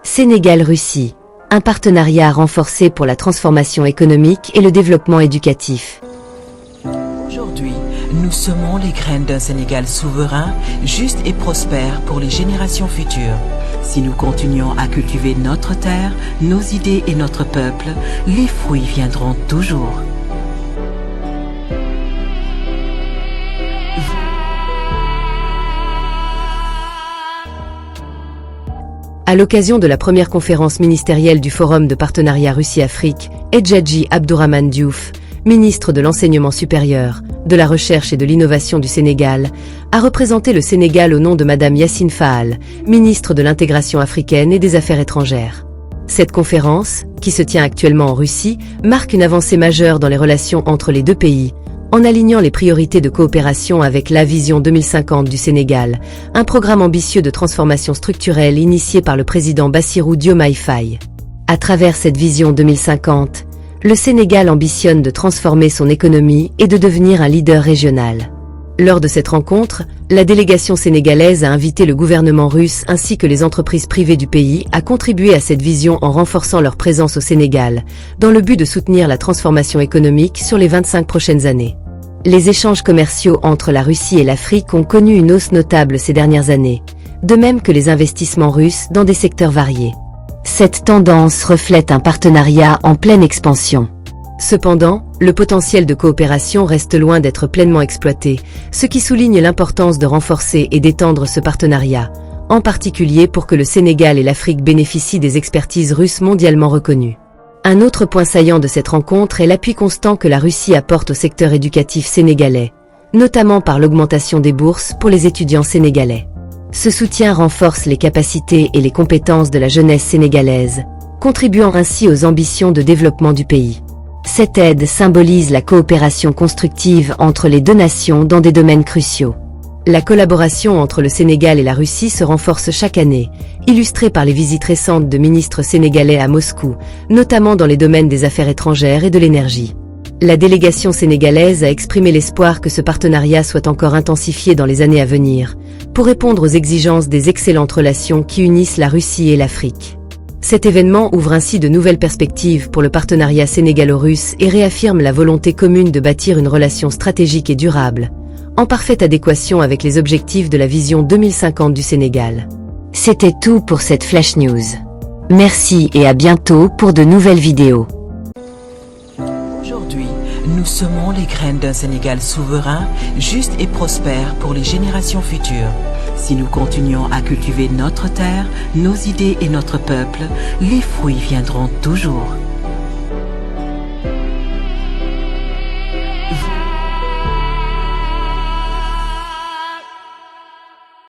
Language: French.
Sénégal-Russie, un partenariat renforcé pour la transformation économique et le développement éducatif. Aujourd'hui, nous semons les graines d'un Sénégal souverain, juste et prospère pour les générations futures. Si nous continuons à cultiver notre terre, nos idées et notre peuple, les fruits viendront toujours. À l'occasion de la première conférence ministérielle du Forum de partenariat Russie-Afrique, Edjadji Abdourahmane Diouf, ministre de l'Enseignement supérieur, de la Recherche et de l'Innovation du Sénégal, a représenté le Sénégal au nom de Madame Yassine Fall, ministre de l'Intégration africaine et des Affaires étrangères. Cette conférence, qui se tient actuellement en Russie, marque une avancée majeure dans les relations entre les deux pays, en alignant les priorités de coopération avec la Vision 2050 du Sénégal, un programme ambitieux de transformation structurelle initié par le président Bassirou Diomaye Faye. À travers cette Vision 2050, le Sénégal ambitionne de transformer son économie et de devenir un leader régional. Lors de cette rencontre, la délégation sénégalaise a invité le gouvernement russe ainsi que les entreprises privées du pays à contribuer à cette vision en renforçant leur présence au Sénégal, dans le but de soutenir la transformation économique sur les 25 prochaines années. Les échanges commerciaux entre la Russie et l'Afrique ont connu une hausse notable ces dernières années, de même que les investissements russes dans des secteurs variés. Cette tendance reflète un partenariat en pleine expansion. Cependant, le potentiel de coopération reste loin d'être pleinement exploité, ce qui souligne l'importance de renforcer et d'étendre ce partenariat, en particulier pour que le Sénégal et l'Afrique bénéficient des expertises russes mondialement reconnues. Un autre point saillant de cette rencontre est l'appui constant que la Russie apporte au secteur éducatif sénégalais, notamment par l'augmentation des bourses pour les étudiants sénégalais. Ce soutien renforce les capacités et les compétences de la jeunesse sénégalaise, contribuant ainsi aux ambitions de développement du pays. Cette aide symbolise la coopération constructive entre les deux nations dans des domaines cruciaux. La collaboration entre le Sénégal et la Russie se renforce chaque année, illustrée par les visites récentes de ministres sénégalais à Moscou, notamment dans les domaines des affaires étrangères et de l'énergie. La délégation sénégalaise a exprimé l'espoir que ce partenariat soit encore intensifié dans les années à venir, pour répondre aux exigences des excellentes relations qui unissent la Russie et l'Afrique. Cet événement ouvre ainsi de nouvelles perspectives pour le partenariat sénégalo-russe et réaffirme la volonté commune de bâtir une relation stratégique et durable, en parfaite adéquation avec les objectifs de la Vision 2050 du Sénégal. C'était tout pour cette Flash News. Merci et à bientôt pour de nouvelles vidéos. Aujourd'hui, nous semons les graines d'un Sénégal souverain, juste et prospère pour les générations futures. Si nous continuons à cultiver notre terre, nos idées et notre peuple, les fruits viendront toujours.